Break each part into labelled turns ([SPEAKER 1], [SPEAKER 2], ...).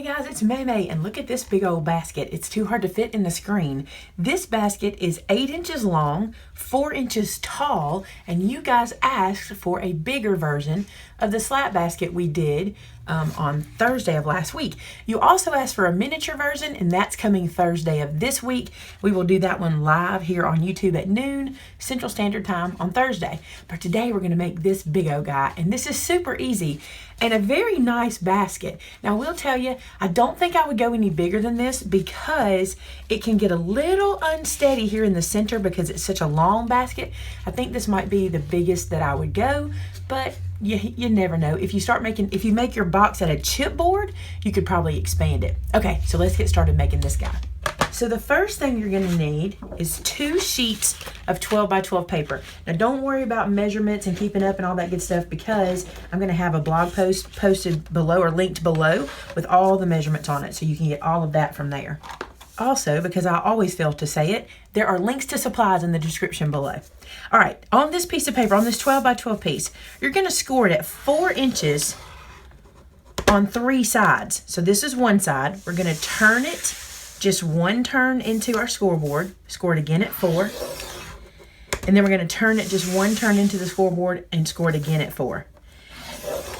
[SPEAKER 1] Hey guys, it's Maymay, and look at this big old basket. It's too hard to fit in the screen. This basket is 8 inches long, 4 inches tall, and you guys asked for a bigger version of the slat basket we did on Thursday of last week. You also asked for a miniature version, and that's coming Thursday of this week. We will do that one live here on YouTube at noon Central Standard Time on Thursday. But today we're going to make this big old guy, and this is super easy and a very nice basket. Now, I will tell you, I don't think I would go any bigger than this because it can get a little unsteady here in the center because it's such a long basket. I think this might be the biggest that I would go, but you never know. If you make your box out of chipboard, you could probably expand it. Okay, so let's get started making this guy. So the first thing you're going to need is 2 sheets of 12 by 12 paper. Now don't worry about measurements and keeping up and all that good stuff because I'm going to have a blog post posted below or linked below with all the measurements on it so you can get all of that from there. Also, because I always fail to say it, there are links to supplies in the description below. All right, on this piece of paper, on this 12 by 12 piece, you're going to score it at 4 inches on 3 sides. So this is one side. We're going to turn it just one turn into our scoreboard, score it again at 4. And then we're going to turn it just one turn into the scoreboard and score it again at 4.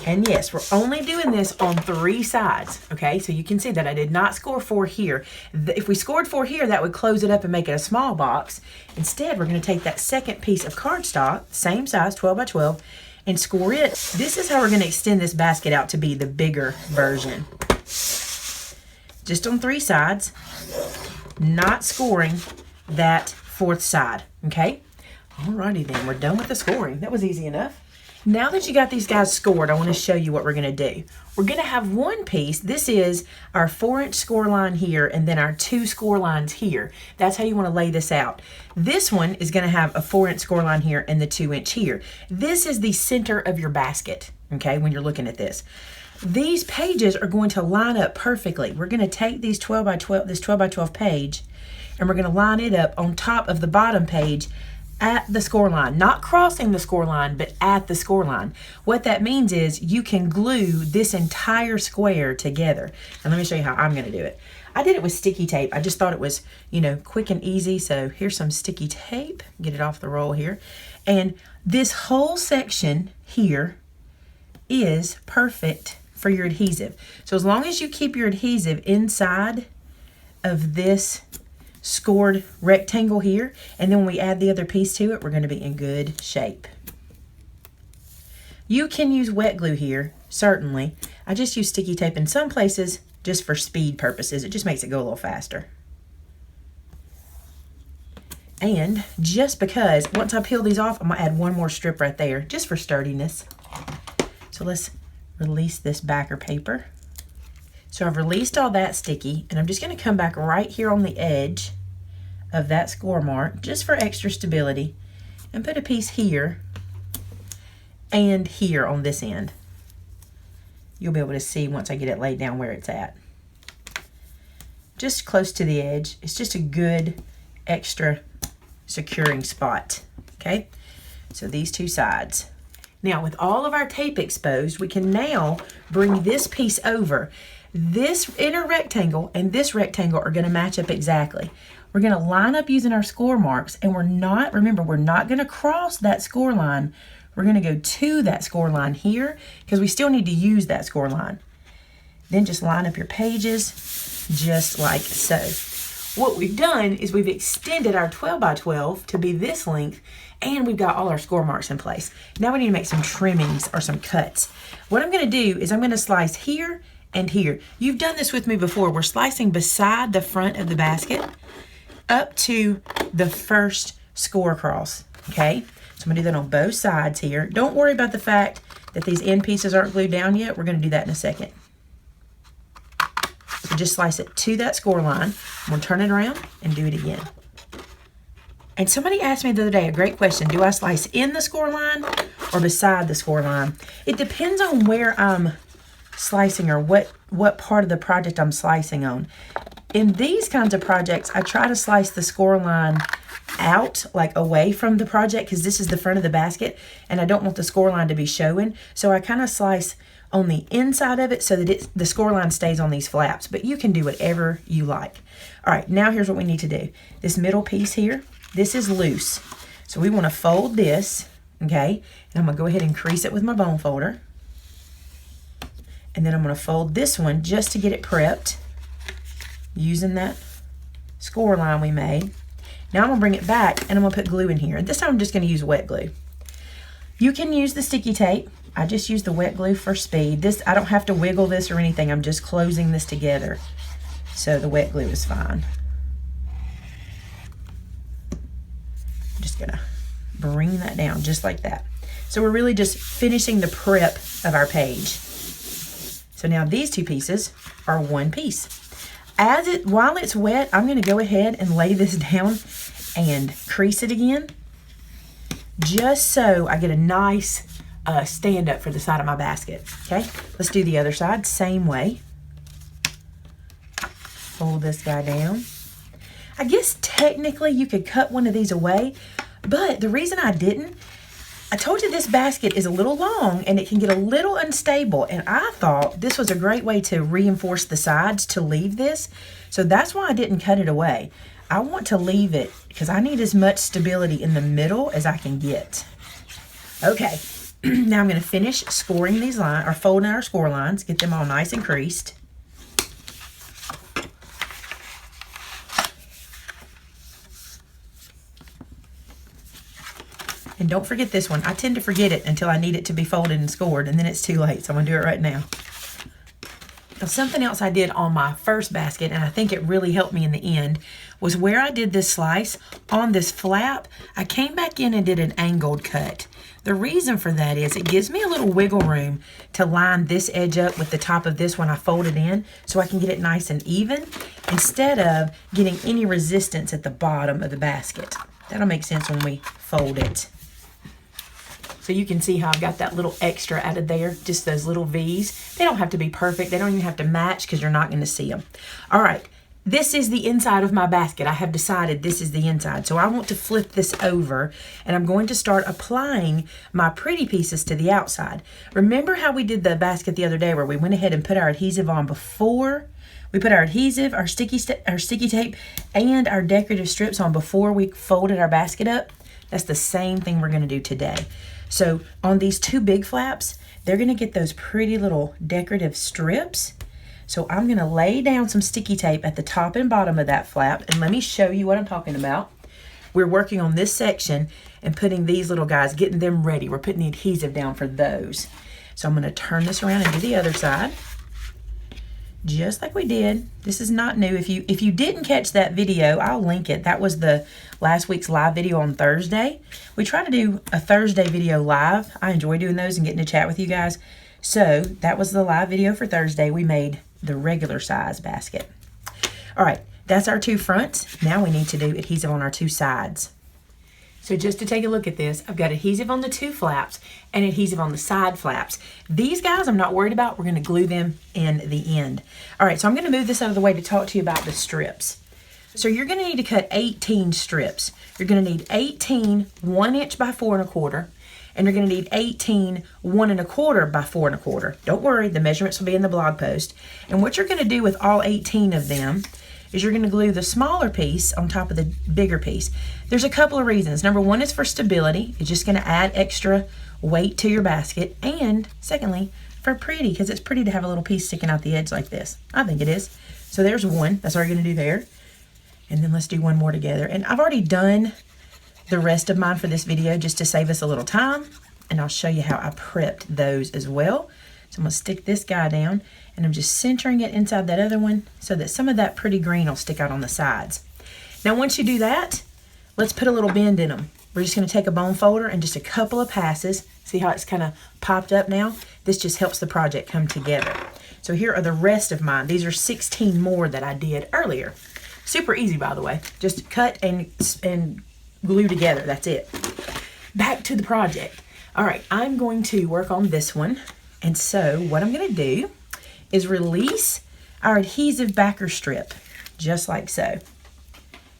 [SPEAKER 1] And yes, we're only doing this on 3 sides, okay? So you can see that I did not score 4 here. If we scored 4 here, that would close it up and make it a small box. Instead, we're going to take that second piece of cardstock, same size, 12 by 12, and score it. This is how we're going to extend this basket out to be the bigger version. Just on 3 sides, not scoring that 4th side, okay? Alrighty then, we're done with the scoring. That was easy enough. Now that you got these guys scored, I want to show you what we're going to do. We're going to have one piece. This is our 4-inch score line here and then our 2 score lines here. That's how you want to lay this out. This one is going to have a 4-inch score line here and the 2-inch here. This is the center of your basket, okay, when you're looking at this. These pages are going to line up perfectly. We're going to take these 12 by 12, this 12 by 12 page, and we're going to line it up on top of the bottom page at the score line, not crossing the score line, but at the score line. What that means is you can glue this entire square together. And let me show you how I'm going to do it. I did it with sticky tape. I just thought it was, quick and easy. So here's some sticky tape. Get it off the roll here. And this whole section here is perfect for your adhesive. So as long as you keep your adhesive inside of this scored rectangle here, and then when we add the other piece to it, we're going to be in good shape. You can use wet glue here, certainly. I just use sticky tape in some places just for speed purposes. It just makes it go a little faster. And just because, once I peel these off, I'm going to add one more strip right there, just for sturdiness. So let's release this backer paper. So I've released all that sticky, and I'm just going to come back right here on the edge of that score mark, just for extra stability, and put a piece here and here on this end. You'll be able to see once I get it laid down where it's at. Just close to the edge. It's just a good extra securing spot, okay? So these 2 sides. Now, with all of our tape exposed, we can now bring this piece over. This inner rectangle and this rectangle are going to match up exactly. We're going to line up using our score marks, and remember, we're not going to cross that score line. We're going to go to that score line here because we still need to use that score line. Then just line up your pages just like so. What we've done is we've extended our 12 by 12 to be this length, and we've got all our score marks in place. Now we need to make some trimmings or some cuts. What I'm going to do is I'm going to slice here and here. You've done this with me before. We're slicing beside the front of the basket up to the first score across, okay? So I'm going to do that on both sides here. Don't worry about the fact that these end pieces aren't glued down yet. We're going to do that in a second. So just slice it to that score line. I'm going to turn it around and do it again. And somebody asked me the other day a great question. Do I slice in the score line or beside the score line? It depends on where I'm slicing or what part of the project I'm slicing on. In these kinds of projects, I try to slice the score line out, like away from the project, because this is the front of the basket and I don't want the score line to be showing. So I kind of slice on the inside of it so that the score line stays on these flaps, but you can do whatever you like. All right, now here's what we need to do. This middle piece here, this is loose. So we want to fold this, okay? And I'm gonna go ahead and crease it with my bone folder. And then I'm gonna fold this one just to get it prepped using that score line we made. Now I'm gonna bring it back and I'm gonna put glue in here. And this time I'm just gonna use wet glue. You can use the sticky tape. I just use the wet glue for speed. This, I don't have to wiggle this or anything. I'm just closing this together. So the wet glue is fine. I'm just gonna bring that down just like that. So we're really just finishing the prep of our page. So now these two pieces are one piece. While it's wet, I'm gonna go ahead and lay this down and crease it again, just so I get a nice stand up for the side of my basket. Okay, let's do the other side, same way. Fold this guy down. I guess technically you could cut one of these away, but the reason I didn't, I told you this basket is a little long and it can get a little unstable, and I thought this was a great way to reinforce the sides to leave this. So that's why I didn't cut it away. I want to leave it because I need as much stability in the middle as I can get. Okay, now I'm going to finish scoring these lines, or folding our score lines, get them all nice and creased. And don't forget this one. I tend to forget it until I need it to be folded and scored, and then it's too late, so I'm going to do it right now. Now, something else I did on my first basket, and I think it really helped me in the end, was where I did this slice on this flap, I came back in and did an angled cut. The reason for that is it gives me a little wiggle room to line this edge up with the top of this when I fold it in, so I can get it nice and even instead of getting any resistance at the bottom of the basket. That'll make sense when we fold it. So you can see how I've got that little extra added there, just those little V's. They don't have to be perfect. They don't even have to match because you're not going to see them. All right, this is the inside of my basket. I have decided this is the inside. So I want to flip this over, and I'm going to start applying my pretty pieces to the outside. Remember how we did the basket the other day where we went ahead and put our adhesive on before? We put our adhesive, our sticky tape, and our decorative strips on before we folded our basket up. That's the same thing we're going to do today. So on these two big flaps, they're going to get those pretty little decorative strips. So I'm going to lay down some sticky tape at the top and bottom of that flap, and let me show you what I'm talking about. We're working on this section and putting these little guys, getting them ready. We're putting the adhesive down for those. So I'm going to turn this around and do the other side, just like we did. This is not new. If you didn't catch that video, I'll link it. That was the last week's live video on Thursday. We try to do a Thursday video live. I enjoy doing those and getting to chat with you guys. So that was the live video for Thursday. We made the regular size basket. All right, that's our two fronts. Now we need to do adhesive on our two sides. So just to take a look at this, I've got adhesive on the two flaps and adhesive on the side flaps. These guys I'm not worried about. We're going to glue them in the end. All right, so I'm going to move this out of the way to talk to you about the strips. So you're going to need to cut 18 strips. You're going to need 18 1 inch by 4 1/4, and you're going to need 18 1 1/4 by 4 1/4. Don't worry, the measurements will be in the blog post. And what you're going to do with all 18 of them is you're going to glue the smaller piece on top of the bigger piece. There's a couple of reasons. Number one is for stability. It's just going to add extra weight to your basket. And secondly, for pretty, because it's pretty to have a little piece sticking out the edge like this. I think it is. So there's one. That's all you're going to do there. And then let's do one more together. And I've already done the rest of mine for this video just to save us a little time. And I'll show you how I prepped those as well. So I'm going to stick this guy down, and I'm just centering it inside that other one so that some of that pretty green will stick out on the sides. Now once you do that, let's put a little bend in them. We're just going to take a bone folder and just a couple of passes. See how it's kind of popped up now? This just helps the project come together. So here are the rest of mine. These are 16 more that I did earlier. Super easy, by the way. Just cut and glue together. That's it. Back to the project. All right, I'm going to work on this one. And so what I'm going to do is release our adhesive backer strip, just like so.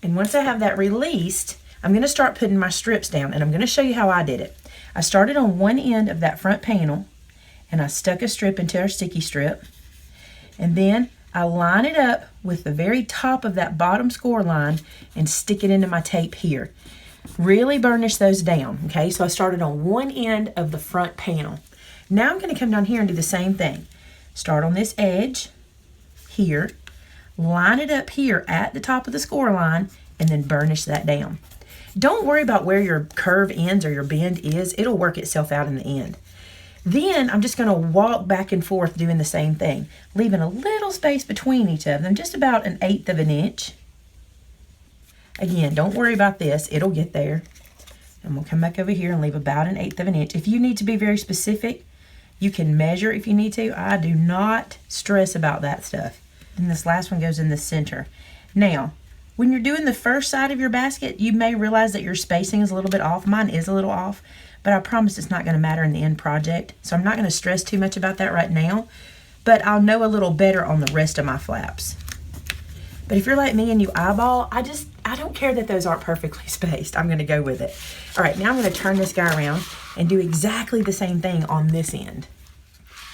[SPEAKER 1] And once I have that released, I'm going to start putting my strips down, and I'm going to show you how I did it. I started on one end of that front panel, and I stuck a strip into our sticky strip, and then I line it up with the very top of that bottom score line and stick it into my tape here. Really burnish those down, okay? So I started on one end of the front panel. Now I'm going to come down here and do the same thing. Start on this edge here, line it up here at the top of the score line, and then burnish that down. Don't worry about where your curve ends or your bend is. It'll work itself out in the end. Then I'm just going to walk back and forth doing the same thing, leaving a little space between each of them, just about 1/8 of an inch. Again, don't worry about this. It'll get there. And we'll come back over here and leave about 1/8 of an inch. If you need to be very specific, you can measure if you need to. I do not stress about that stuff. And this last one goes in the center. Now, when you're doing the first side of your basket, you may realize that your spacing is a little bit off. Mine is a little off, but I promise it's not going to matter in the end project. So I'm not going to stress too much about that right now, but I'll know a little better on the rest of my flaps. But if you're like me and you eyeball, I don't care that those aren't perfectly spaced. I'm going to go with it. All right, now I'm going to turn this guy around and do exactly the same thing on this end.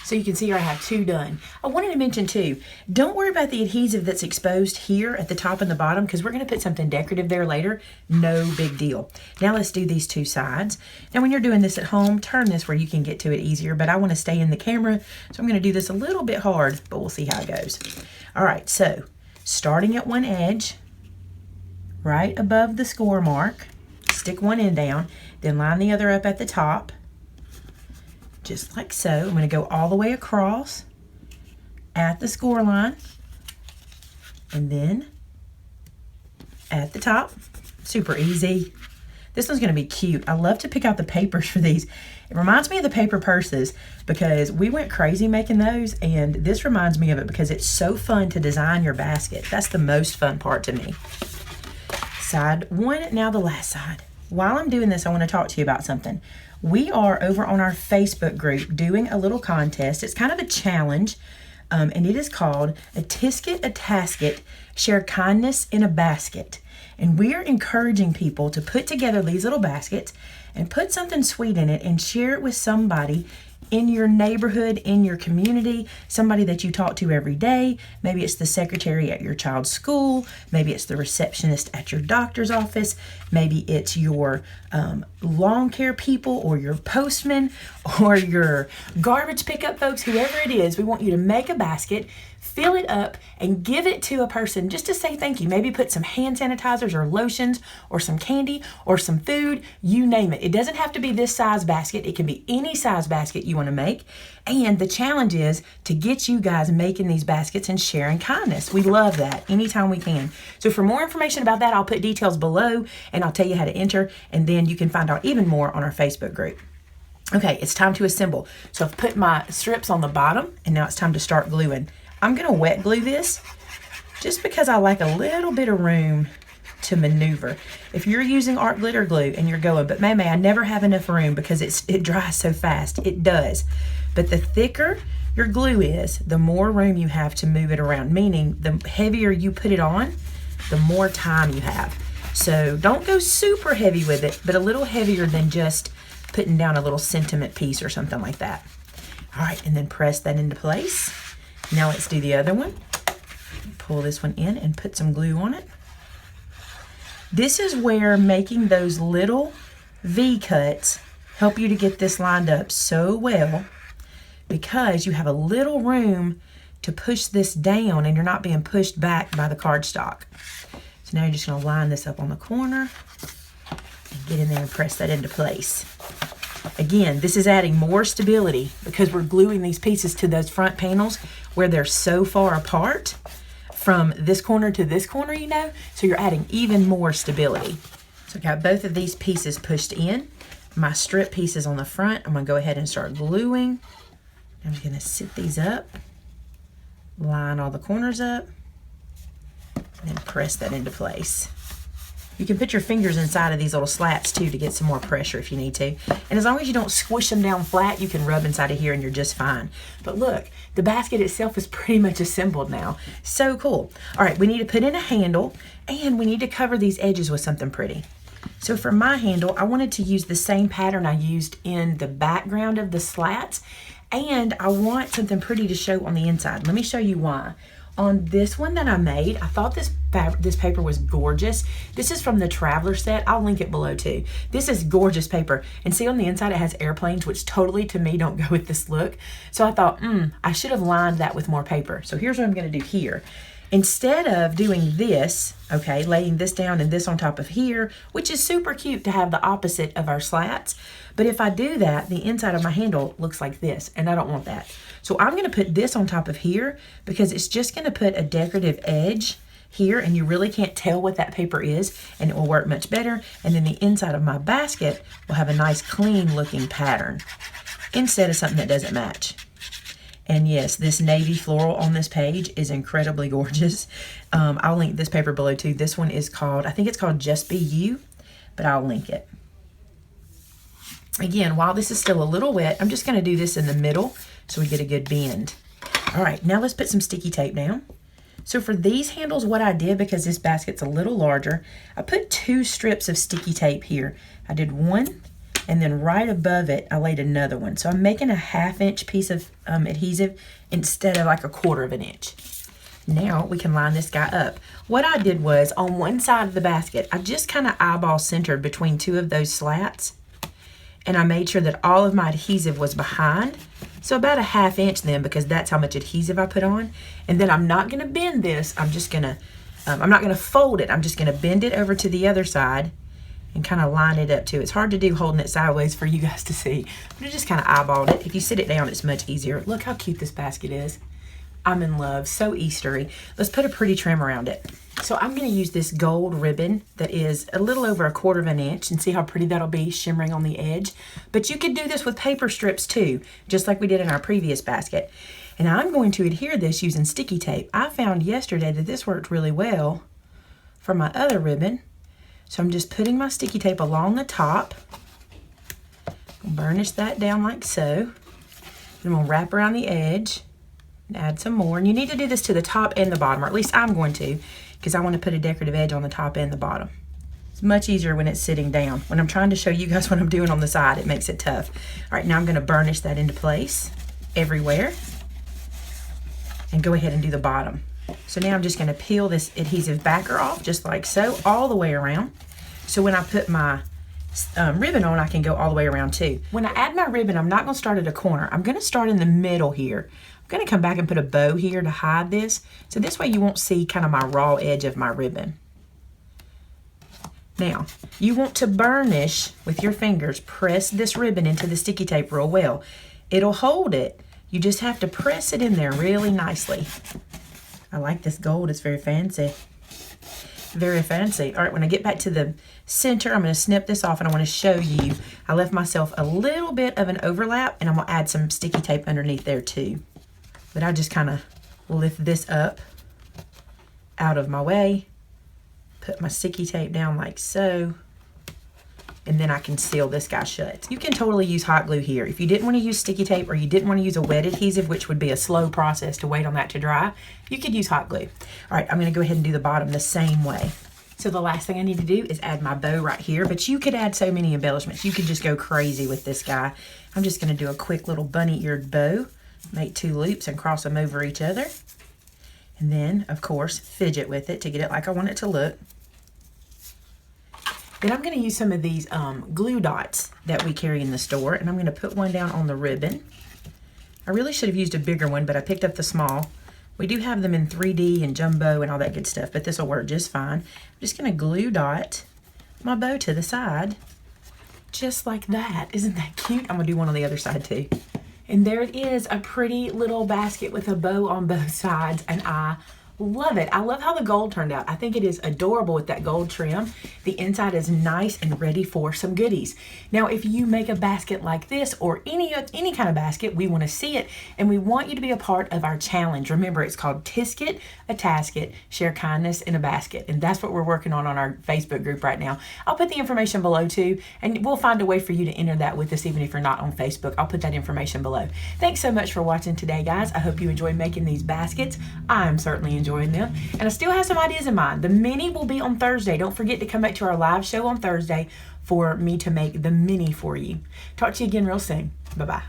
[SPEAKER 1] So you can see here I have 2 done. I wanted to mention too, don't worry about the adhesive that's exposed here at the top and the bottom, because we're going to put something decorative there later. No big deal. Now let's do these 2 sides. Now when you're doing this at home, turn this where you can get to it easier, but I want to stay in the camera, so I'm going to do this a little bit hard, but we'll see how it goes. All right, so starting at one edge, right above the score mark, stick one end down, then line the other up at the top, just like so. I'm going to go all the way across at the score line, and then at the top. Super easy. This one's going to be cute. I love to pick out the papers for these. It reminds me of the paper purses because we went crazy making those, and this reminds me of it because it's so fun to design your basket. That's the most fun part to me. Side one, now the last side. While I'm doing this, I want to talk to you about something. We are over on our Facebook group doing a little contest. It's kind of a challenge, and it is called a Tisket, a Tasket, Share Kindness in a Basket. And we are encouraging people to put together these little baskets and put something sweet in it and share it with somebody in your neighborhood, in your community, somebody that you talk to every day. Maybe it's the secretary at your child's school. Maybe it's the receptionist at your doctor's office. Maybe it's your lawn care people or your postman or your garbage pickup folks, whoever it is. We want you to make a basket, fill it up, and give it to a person just to say thank you. Maybe put some hand sanitizers or lotions or some candy or some food, you name it. It doesn't have to be this size basket. It can be any size basket you want to make. And the challenge is to get you guys making these baskets and sharing kindness. We love that anytime we can. So for more information about that, I'll put details below and I'll tell you how to enter, and then you can find out even more on our Facebook group. Okay, it's time to assemble. So I've put my strips on the bottom, and now it's time to start gluing. I'm going to wet glue this just because I like a little bit of room to maneuver. If you're using art glitter glue and you're going, but Maymay, I never have enough room because it dries so fast. It does. But the thicker your glue is, the more room you have to move it around, meaning the heavier you put it on, the more time you have. So don't go super heavy with it, but a little heavier than just putting down a little sentiment piece or something like that. All right, and then press that into place. Now let's do the other one. Pull this one in and put some glue on it. This is where making those little V cuts help you to get this lined up so well, because you have a little room to push this down and you're not being pushed back by the cardstock. So now you're just going to line this up on the corner and get in there and press that into place. Again, this is adding more stability because we're gluing these pieces to those front panels where they're so far apart from this corner to this corner, you know, so you're adding even more stability. So I've got both of these pieces pushed in. My strip pieces on the front, I'm going to go ahead and start gluing. I'm going to sit these up, line all the corners up, and then press that into place. You can put your fingers inside of these little slats too to get some more pressure if you need to. And as long as you don't squish them down flat, you can rub inside of here and you're just fine. But look, the basket itself is pretty much assembled now. So cool. All right, we need to put in a handle and we need to cover these edges with something pretty. So for my handle, I wanted to use the same pattern I used in the background of the slats, and I want something pretty to show on the inside. Let me show you why. On this one that I made, I thought this paper was gorgeous. This is from the Traveler set. I'll link it below too. This is gorgeous paper. And see on the inside it has airplanes, which totally to me don't go with this look. So I thought, I should have lined that with more paper. So here's what I'm gonna do here. Instead of doing this, okay, laying this down and this on top of here, which is super cute to have the opposite of our slats, but if I do that, the inside of my handle looks like this, and I don't want that. So I'm gonna put this on top of here because it's just gonna put a decorative edge here, and you really can't tell what that paper is, and it will work much better. And then the inside of my basket will have a nice clean looking pattern instead of something that doesn't match. And yes, this navy floral on this page is incredibly gorgeous. I'll link this paper below too. This one is called, I think it's called Just Be You, but I'll link it. Again, while this is still a little wet, I'm just gonna do this in the middle so we get a good bend. All right, now let's put some sticky tape down. So for these handles, what I did, because this basket's a little larger, I put 2 strips of sticky tape here. I did one, and then right above it, I laid another one. So I'm making a 1/2 inch piece of adhesive instead of like a 1/4 of an inch. Now we can line this guy up. What I did was on one side of the basket, I just kind of eyeball centered between 2 of those slats, and I made sure that all of my adhesive was behind. So about a 1/2 inch then, because that's how much adhesive I put on. And then I'm not gonna bend this. I'm just gonna, I'm not gonna fold it. I'm just gonna bend it over to the other side and kind of line it up too. It's hard to do holding it sideways for you guys to see, but I just kind of eyeballed it. If you sit it down, it's much easier. Look how cute this basket is. I'm in love, so Eastery. Let's put a pretty trim around it. So I'm gonna use this gold ribbon that is a little over 1/4 of an inch, and see how pretty that'll be shimmering on the edge. But you could do this with paper strips too, just like we did in our previous basket. And I'm going to adhere this using sticky tape. I found yesterday that this worked really well for my other ribbon. So I'm just putting my sticky tape along the top. Burnish that down like so. Then we'll wrap around the edge and add some more. And you need to do this to the top and the bottom, or at least I'm going to, because I want to put a decorative edge on the top and the bottom. It's much easier when it's sitting down. When I'm trying to show you guys what I'm doing on the side, it makes it tough. All right, now I'm going to burnish that into place everywhere and go ahead and do the bottom. So now I'm just going to peel this adhesive backer off just like so, all the way around. So when I put my ribbon on, I can go all the way around too. When I add my ribbon, I'm not going to start at a corner. I'm going to start in the middle here. I'm going to come back and put a bow here to hide this. So this way you won't see kind of my raw edge of my ribbon. Now, you want to burnish with your fingers. Press this ribbon into the sticky tape real well. It'll hold it. You just have to press it in there really nicely. I like this gold, it's very fancy. Very fancy. All right, when I get back to the center, I'm gonna snip this off, and I wanna show you, I left myself a little bit of an overlap, and I'm gonna add some sticky tape underneath there too. But I just kind of lift this up out of my way, put my sticky tape down like so, and then I can seal this guy shut. You can totally use hot glue here. If you didn't want to use sticky tape, or you didn't want to use a wet adhesive, which would be a slow process to wait on that to dry, you could use hot glue. All right, I'm gonna go ahead and do the bottom the same way. So the last thing I need to do is add my bow right here, but you could add so many embellishments. You could just go crazy with this guy. I'm just gonna do a quick little bunny-eared bow, make 2 loops and cross them over each other. And then, of course, fidget with it to get it like I want it to look. Then I'm going to use some of these glue dots that we carry in the store, and I'm going to put one down on the ribbon. I really should have used a bigger one, but I picked up the small. We do have them in 3D and jumbo and all that good stuff, but this will work just fine. I'm just going to glue dot my bow to the side, just like that. Isn't that cute? I'm going to do one on the other side too. And there it is, a pretty little basket with a bow on both sides, and I love it. I love how the gold turned out. I think it is adorable with that gold trim. The inside is nice and ready for some goodies. Now, if you make a basket like this, or any kind of basket, we want to see it, and we want you to be a part of our challenge. Remember, it's called Tisket, a Tasket, Share Kindness in a Basket, and that's what we're working on our Facebook group right now. I'll put the information below too, and we'll find a way for you to enter that with us even if you're not on Facebook. I'll put that information below. Thanks so much for watching today, guys. I hope you enjoyed making these baskets. I'm certainly enjoying enjoying them. And I still have some ideas in mind. The mini will be on Thursday. Don't forget to come back to our live show on Thursday for me to make the mini for you. Talk to you again real soon. Bye-bye.